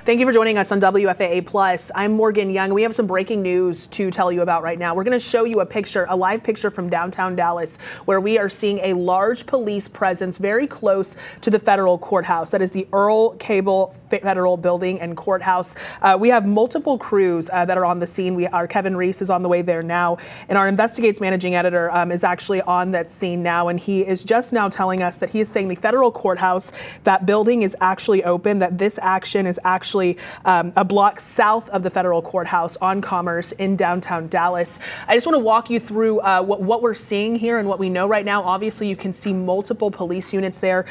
Thank you for joining us on WFAA Plus. I'm Morgan Young. We have some breaking news to tell you about right now. We're going to show you a live picture from downtown Dallas, where we are seeing a large police presence very close to the federal courthouse. That is the Earl Cable Federal Building and Courthouse. We have multiple crews that are on the scene. Our Kevin Reese is on the way there now, and our Investigates managing editor is actually on that scene now, and he is just now telling us that he is saying the federal courthouse, that building is actually open, that this action is actually a block south of the federal courthouse on Commerce in downtown Dallas. I just want to walk you through what we're seeing here and what we know right now. Obviously, you can see multiple police units there.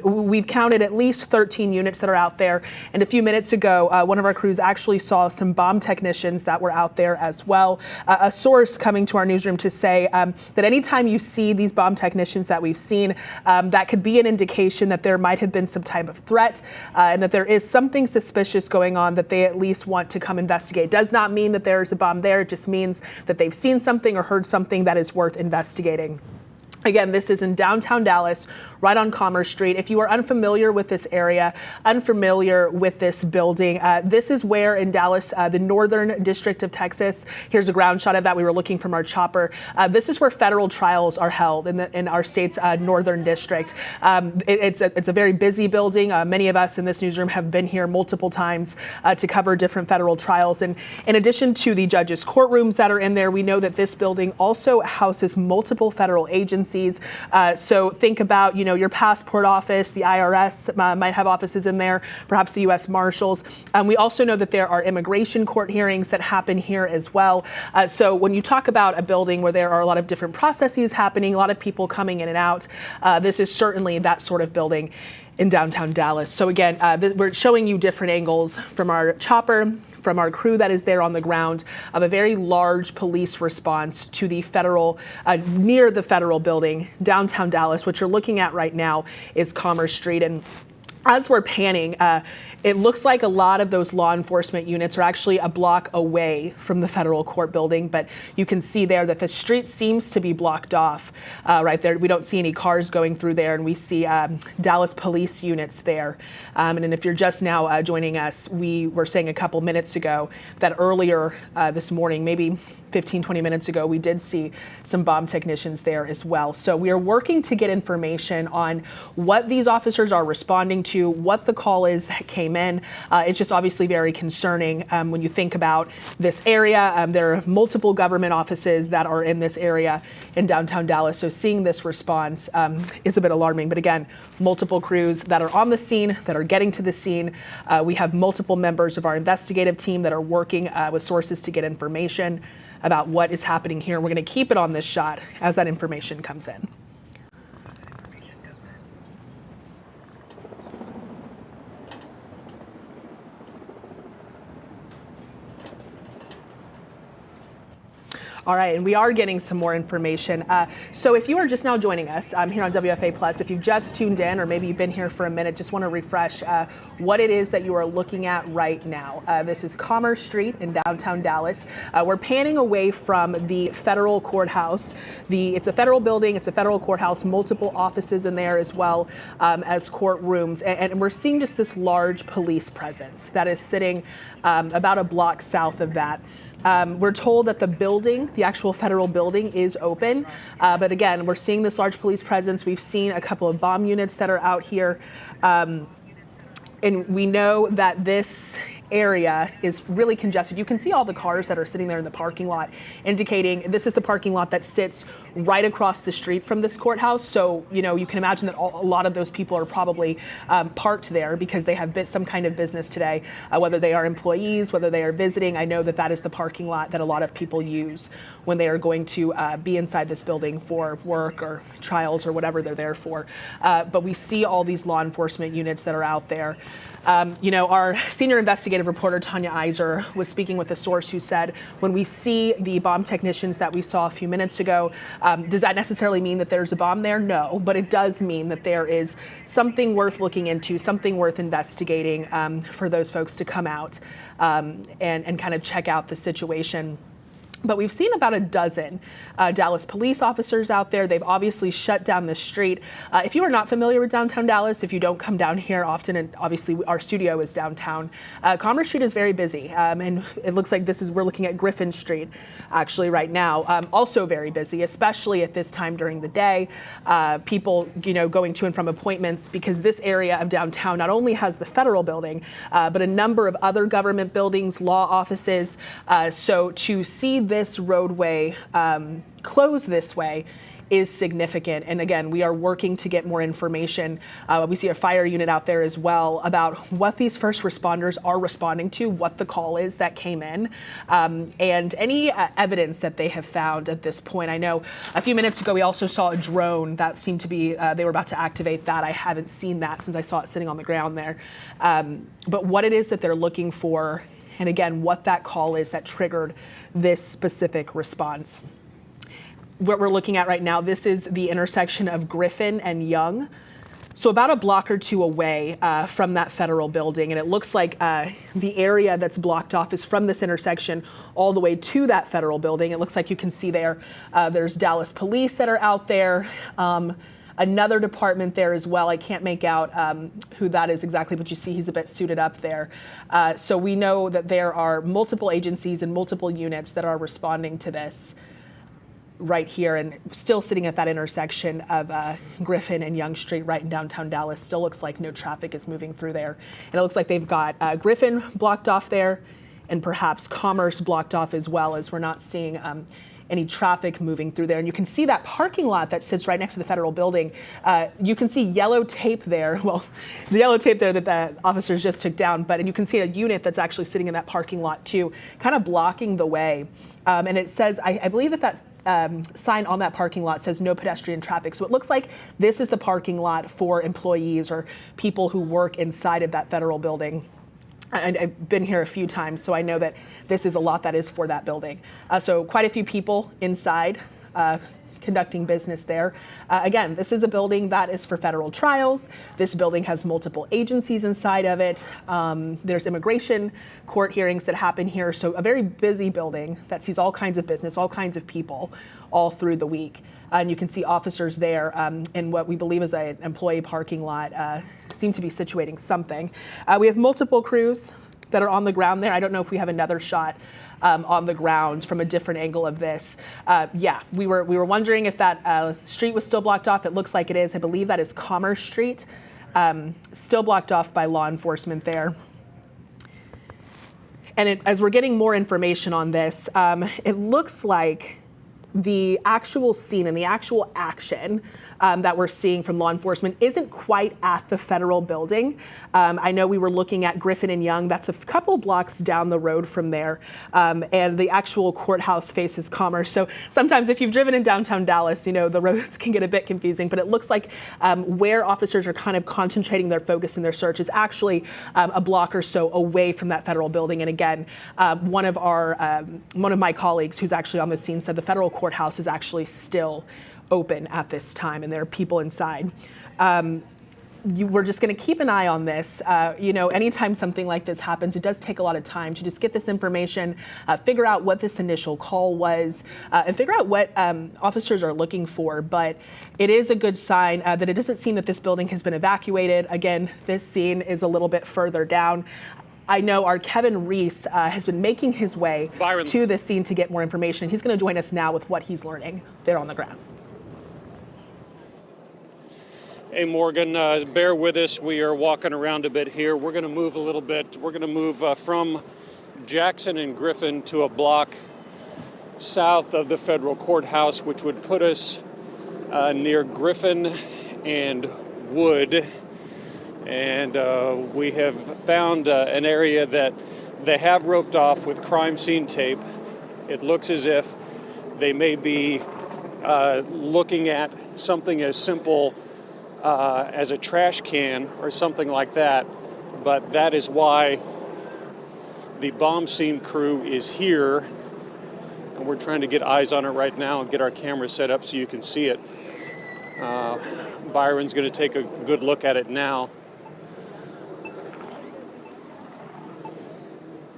We've counted at least 13 units that are out there. And a few minutes ago, one of our crews actually saw some bomb technicians that were out there as well. A source coming to our newsroom to say that anytime you see these bomb technicians that we've seen, that could be an indication that there might have been some type of threat and that there is something suspicious going on that they at least want to come investigate. Does not mean that there's a bomb there. It just means that they've seen something or heard something that is worth investigating. Again, this is in downtown Dallas, right on Commerce Street. If you are unfamiliar with this area, unfamiliar with this building, this is where in Dallas, the Northern District of Texas, here's a ground shot of that. We were looking from our chopper. This is where federal trials are held in our state's Northern District. It's a very busy building. Many of us in this newsroom have been here multiple times to cover different federal trials. And in addition to the judges' courtrooms that are in there, we know that this building also houses multiple federal agencies. So think about, your passport office, the IRS might have offices in there, perhaps the U.S. Marshals. We also know that there are immigration court hearings that happen here as well. So when you talk about a building where there are a lot of different processes happening, a lot of people coming in and out, this is certainly that sort of building in downtown Dallas. So again, we're showing you different angles from our chopper, from our crew that is there on the ground, of a very large police response to the federal, near the federal building, downtown Dallas. What you're looking at right now is Commerce Street. And as we're panning, it looks like a lot of those law enforcement units are actually a block away from the federal court building, but you can see there that the street seems to be blocked off right there. We don't see any cars going through there, and we see Dallas police units there. And then if you're just now joining us, we were saying a couple minutes ago that earlier this morning, maybe 15, 20 minutes ago, we did see some bomb technicians there as well. So we are working to get information on what these officers are responding to, what the call is that came in. It's just obviously very concerning when you think about this area. There are multiple government offices that are in this area in downtown Dallas. So seeing this response is a bit alarming. But again, multiple crews that are on the scene, that are getting to the scene. We have multiple members of our investigative team that are working with sources to get information about what is happening here. We're going to keep it on this shot as that information comes in. All right, and we are getting some more information. So if you are just now joining us here on WFA Plus, if you've just tuned in or maybe you've been here for a minute, just want to refresh what it is that you are looking at right now. This is Commerce Street in downtown Dallas. We're panning away from the federal courthouse. It's a federal building, it's a federal courthouse, multiple offices in there as well as courtrooms. And we're seeing just this large police presence that is sitting about a block south of that. We're told that the building, the actual federal building, is open. But again, we're seeing this large police presence. We've seen a couple of bomb units that are out here. And we know that this area is really congested. You can see all the cars that are sitting there in the parking lot, indicating this is the parking lot that sits right across the street from this courthouse. So, you can imagine that a lot of those people are probably parked there because they have some kind of business today, whether they are employees, whether they are visiting. I know that that is the parking lot that a lot of people use when they are going to be inside this building for work or trials or whatever they're there for. But we see all these law enforcement units that are out there. Our senior investigative reporter, Tanya Iser, was speaking with a source who said, when we see the bomb technicians that we saw a few minutes ago, does that necessarily mean that there's a bomb there? No, but it does mean that there is something worth looking into, something worth investigating for those folks to come out and kind of check out the situation. But we've seen about a dozen Dallas police officers out there. They've obviously shut down the street. If you are not familiar with downtown Dallas, if you don't come down here often, and obviously our studio is downtown, Commerce Street is very busy. And it looks like we're looking at Griffin Street actually right now. Also very busy, especially at this time during the day. People, going to and from appointments, because this area of downtown not only has the federal building, but a number of other government buildings, law offices. So to see this roadway closed this way is significant. And again, we are working to get more information. We see a fire unit out there as well about what these first responders are responding to, what the call is that came in, and any evidence that they have found at this point. I know a few minutes ago, we also saw a drone that seemed to be, they were about to activate that. I haven't seen that since I saw it sitting on the ground there. But what it is that they're looking for, and again, what that call is that triggered this specific response. What we're looking at right now, this is the intersection of Griffin and Young. So about a block or two away from that federal building. And it looks like the area that's blocked off is from this intersection all the way to that federal building. It looks like you can see there's Dallas police that are out there. Another department there as well. I can't make out who that is exactly, but you see he's a bit suited up there. So we know that there are multiple agencies and multiple units that are responding to this right here, and still sitting at that intersection of Griffin and Young Street right in downtown Dallas. Still looks like no traffic is moving through there. And it looks like they've got Griffin blocked off there and perhaps Commerce blocked off as well, as we're not seeing any traffic moving through there. And you can see that parking lot that sits right next to the federal building. You can see yellow tape there. Well, the yellow tape there that the officers just took down, and you can see a unit that's actually sitting in that parking lot too, kind of blocking the way. And it says, I believe that sign on that parking lot says no pedestrian traffic. So it looks like this is the parking lot for employees or people who work inside of that federal building. I've been here a few times, so I know that this is a lot that is for that building. So quite a few people inside conducting business there. Again, this is a building that is for federal trials. This building has multiple agencies inside of it. There's immigration court hearings that happen here. So a very busy building that sees all kinds of business, all kinds of people all through the week. And you can see officers there in what we believe is an employee parking lot, seem to be situating something. We have multiple crews that are on the ground there. I don't know if we have another shot on the ground from a different angle of this. Yeah, we were wondering if that street was still blocked off. It looks like it is. I believe that is Commerce Street, still blocked off by law enforcement there. And as we're getting more information on this, it looks like the actual scene and the actual action that we're seeing from law enforcement isn't quite at the federal building. I know we were looking at Griffin and Young. That's a couple blocks down the road from there. And the actual courthouse faces Commerce. So sometimes if you've driven in downtown Dallas, the roads can get a bit confusing. But it looks like where officers are kind of concentrating their focus in their search is actually a block or so away from that federal building. And again, one of my colleagues who's actually on the scene said the federal courthouse is actually still open at this time, and there are people inside. We're just going to keep an eye on this. Anytime something like this happens, it does take a lot of time to just get this information, figure out what this initial call was, and figure out what officers are looking for. But it is a good sign that it doesn't seem that this building has been evacuated. Again, this scene is a little bit further down. I know our Kevin Reese has been making his way to this scene to get more information. He's going to join us now with what he's learning there on the ground. Hey, Morgan, bear with us. We are walking around a bit here. We're going to move a little bit. We're going to move from Jackson and Griffin to a block south of the federal courthouse, which would put us near Griffin and Wood. And we have found an area that they have roped off with crime scene tape. It looks as if they may be looking at something as simple as a trash can or something like that. But that is why the bomb scene crew is here. And we're trying to get eyes on it right now and get our camera set up so you can see it. Byron's going to take a good look at it now.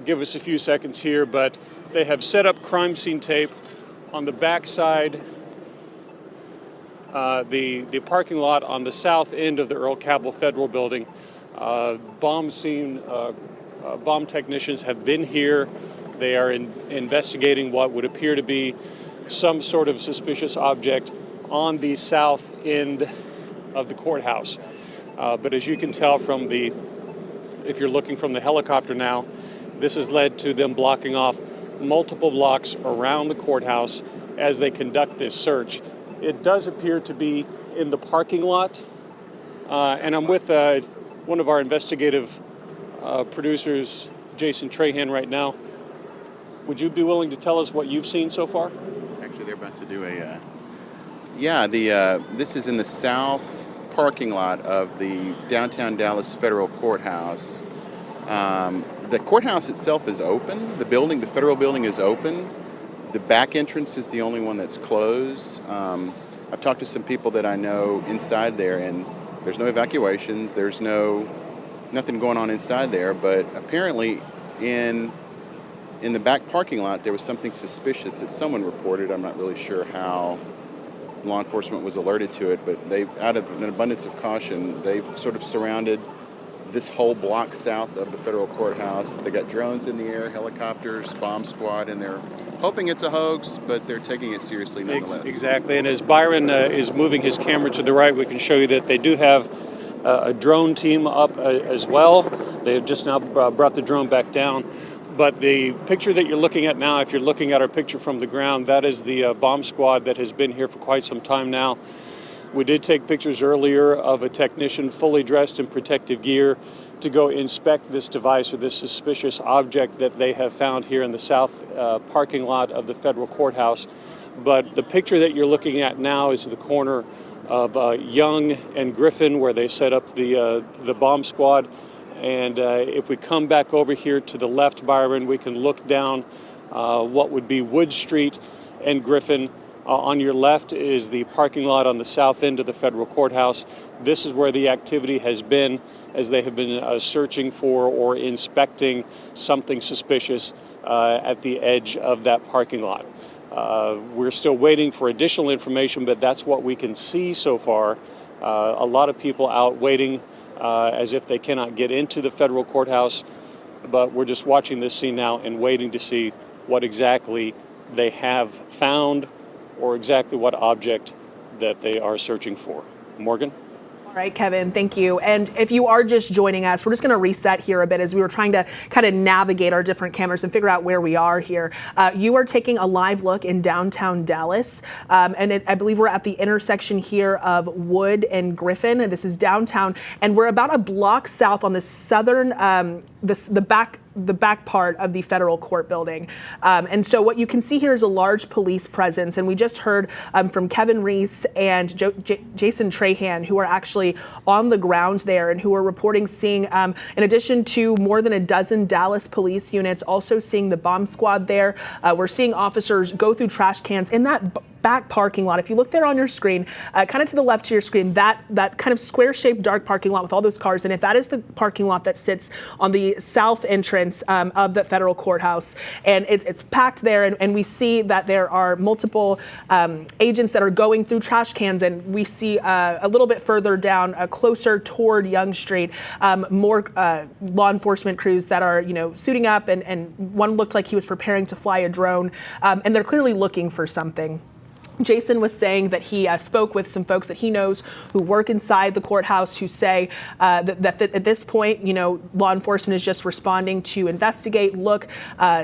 Give us a few seconds here, but They have set up crime scene tape on the backside, the parking lot on the south end of the Earl Cabell Federal Building. Bomb technicians have been here. They are investigating what would appear to be some sort of suspicious object on the south end of the courthouse. But as you can tell from if you're looking from the helicopter now, this has led to them blocking off multiple blocks around the courthouse as they conduct this search. It does appear to be in the parking lot, and I'm with one of our investigative producers, Jason Trahan, right now. Would you be willing to tell us what you've seen so far? Actually, they're about to do this is in the south parking lot of the downtown Dallas Federal Courthouse. The courthouse itself is open. The federal building is open. The back entrance is the only one that's closed. I've talked to some people that I know inside there, and there's no evacuations. There's nothing going on inside there, but apparently in the back parking lot there was something suspicious that someone reported. I'm not really sure how law enforcement was alerted to it, but out of an abundance of caution, they've sort of surrounded this whole block south of the federal courthouse. They got drones in the air, helicopters, bomb squad, and they're hoping it's a hoax, but they're taking it seriously nonetheless. Exactly, and as Byron is moving his camera to the right, we can show you that they do have a drone team up as well. They have just now brought the drone back down. But the picture that you're looking at now, if you're looking at our picture from the ground, that is the bomb squad that has been here for quite some time now. We did take pictures earlier of a technician fully dressed in protective gear to go inspect this device or this suspicious object that they have found here in the south parking lot of the federal courthouse. But the picture that you're looking at now is the corner of Young and Griffin, where they set up the bomb squad. And if we come back over here to the left, Byron, we can look down what would be Wood Street and Griffin. On your left is the parking lot on the south end of the federal courthouse. This is where the activity has been as they have been searching for or inspecting something suspicious at the edge of that parking lot. We're still waiting for additional information, but that's what we can see so far. A lot of people out waiting as if they cannot get into the federal courthouse, but we're just watching this scene now and waiting to see what exactly they have found or exactly what object that they are searching for. Morgan? All right, Kevin, thank you. And if you are just joining us, we're just going to reset here a bit as we were trying to kind of navigate our different cameras and figure out where we are here. You are taking a live look in downtown Dallas, and I believe we're at the intersection here of Wood and Griffin. And this is downtown, and we're about a block south on the southern, the back part of the federal court building. And so what you can see here is a large police presence. And we just heard from Kevin Reese and Jason Trahan, who are actually on the ground there and who are reporting seeing, in addition to more than a dozen Dallas police units, also seeing the bomb squad there. We're seeing officers go through trash cans in that back parking lot. If you look there on your screen, kind of to the left of your screen, that kind of square-shaped dark parking lot with all those cars in it, that is the parking lot that sits on the south entrance of the federal courthouse. And it's packed there, and we see that there are multiple agents that are going through trash cans, and we see a little bit further down, closer toward Young Street, more law enforcement crews that are, suiting up, and one looked like he was preparing to fly a drone, and they're clearly looking for something. Jason was saying that he spoke with some folks that he knows who work inside the courthouse who say that at this point, law enforcement is just responding to investigate, look,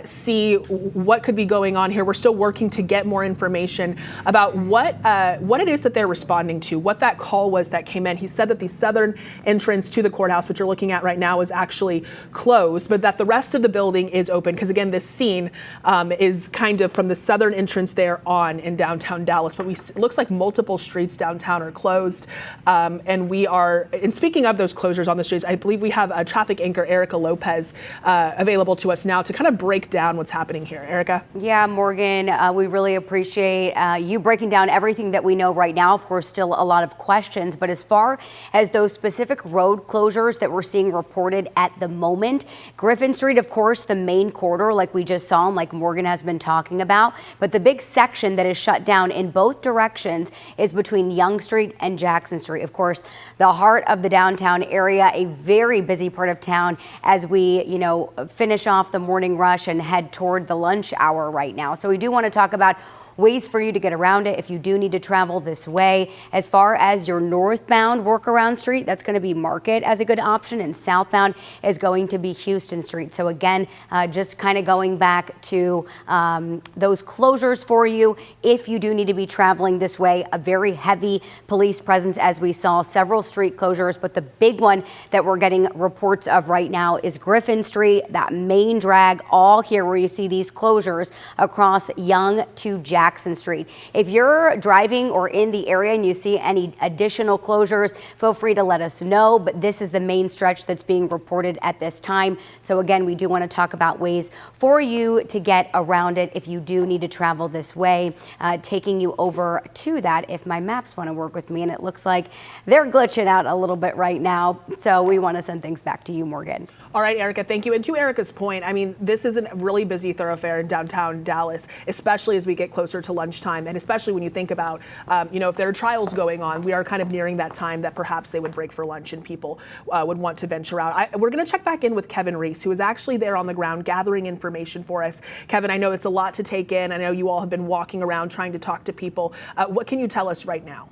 see what could be going on here. We're still working to get more information about what it is that they're responding to, what that call was that came in. He said that the southern entrance to the courthouse, which you're looking at right now, is actually closed, but that the rest of the building is open because, again, this scene is kind of from the southern entrance there on in downtown downtown Dallas, but it looks like multiple streets downtown are closed. And speaking of those closures on the streets, I believe we have a traffic anchor, Erica Lopez, available to us now to kind of break down what's happening here. Erica? Yeah, Morgan, we really appreciate you breaking down everything that we know right now. Of course, still a lot of questions, but as far as those specific road closures that we're seeing reported at the moment, Griffin Street, of course, the main corridor, like we just saw, and like Morgan has been talking about, but the big section that is shut down in both directions is between Young Street and Jackson Street. Of course, the heart of the downtown area, a very busy part of town as we, finish off the morning rush and head toward the lunch hour right now. So we do want to talk about ways for you to get around it if you do need to travel this way. As far as your northbound workaround street, that's going to be Market as a good option, and southbound is going to be Houston Street. So again, just kind of going back to those closures for you if you do need to be traveling this way. A very heavy police presence, as we saw, several street closures, but the big one that we're getting reports of right now is Griffin Street, that main drag all here where you see these closures across Young to Jackson Street. If you're driving or in the area and you see any additional closures, feel free to let us know, but this is the main stretch that's being reported at this time. So again, we do want to talk about ways for you to get around it if you do need to travel this way. Taking you over to that if my maps want to work with me, and it looks like they're glitching out a little bit right now. So we want to send things back to you, Morgan. All right, Erica, thank you. And to Erica's point, I mean, this is a really busy thoroughfare in downtown Dallas, especially as we get closer to lunchtime, and especially when you think about, if there are trials going on, we are kind of nearing that time that perhaps they would break for lunch and people would want to venture out. We're going to check back in with Kevin Reese, who is actually there on the ground gathering information for us. Kevin, I know it's a lot to take in. I know you all have been walking around trying to talk to people. What can you tell us right now?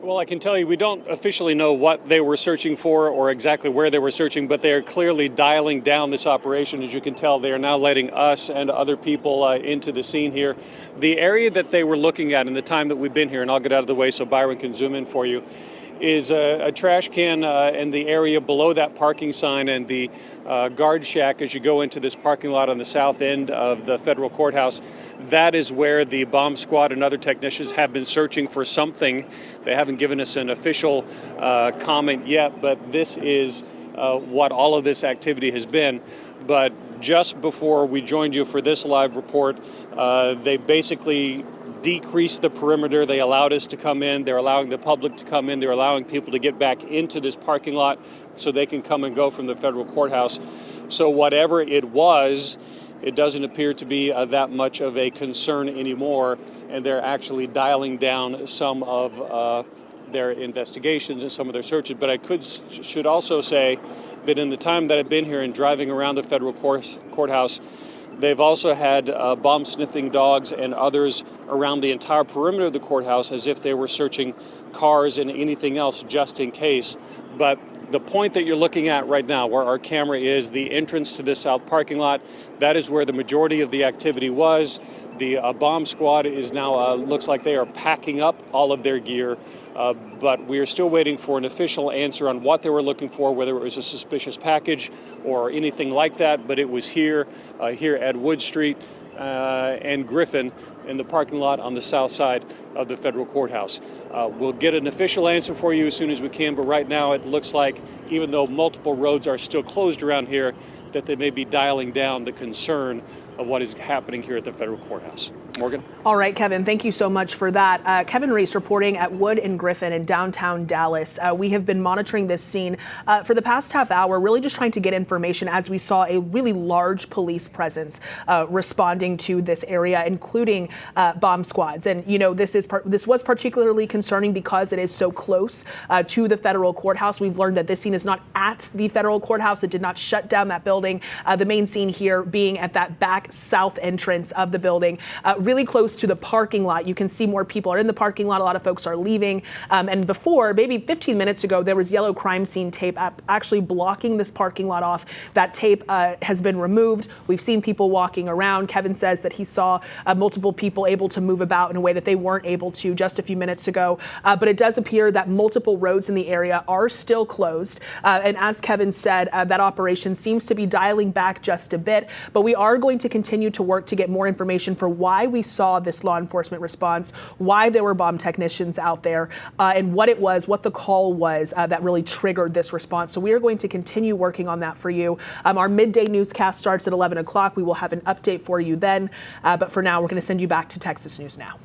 Well, I can tell you we don't officially know what they were searching for or exactly where they were searching, but they are clearly dialing down this operation. As you can tell, they are now letting us and other people into the scene here. The area that they were looking at in the time that we've been here, and I'll get out of the way so Byron can zoom in for you, is a trash can in the area below that parking sign and the guard shack as you go into this parking lot on the south end of the federal courthouse. That is where the bomb squad and other technicians have been searching for something. They haven't given us an official comment yet, but this is what all of this activity has been. But just before we joined you for this live report, they basically decreased the perimeter. They allowed us to come in. They're allowing the public to come in. They're allowing people to get back into this parking lot so they can come and go from the federal courthouse. So whatever it was, it doesn't appear to be that much of a concern anymore, and they're actually dialing down some of their investigations and some of their searches. But I should also say that in the time that I've been here and driving around the federal courthouse, they've also had bomb-sniffing dogs and others around the entire perimeter of the courthouse as if they were searching cars and anything else just in case. But the point that you're looking at right now, where our camera is, the entrance to this south parking lot, that is where the majority of the activity was. The bomb squad is now, looks like they are packing up all of their gear, but we are still waiting for an official answer on what they were looking for, whether it was a suspicious package or anything like that, but it was here at Wood Street and Griffin in the parking lot on the south side of the federal courthouse. We'll get an official answer for you as soon as we can, but right now it looks like, even though multiple roads are still closed around here, that they may be dialing down the concern of what is happening here at the federal courthouse. Morgan? All right, Kevin, thank you so much for that. Kevin Reese reporting at Wood and Griffin in downtown Dallas. We have been monitoring this scene for the past half hour, really just trying to get information as we saw a really large police presence responding to this area, including bomb squads. And, this was particularly concerning because it is so close to the federal courthouse. We've learned that this scene is not at the federal courthouse. It did not shut down that building. The main scene here being at that back south entrance of the building. Really close to the parking lot. You can see more people are in the parking lot. A lot of folks are leaving. And before, maybe 15 minutes ago, there was yellow crime scene tape actually blocking this parking lot off. That tape has been removed. We've seen people walking around. Kevin says that he saw multiple people able to move about in a way that they weren't able to just a few minutes ago. But it does appear that multiple roads in the area are still closed. And as Kevin said, that operation seems to be dialing back just a bit. But we are going to continue to work to get more information for why we we saw this law enforcement response, why there were bomb technicians out there, and what it was, what the call was that really triggered this response. So we are going to continue working on that for you. Our midday newscast starts at 11 o'clock. We will have an update for you then. But for now, we're going to send you back to Texas News Now.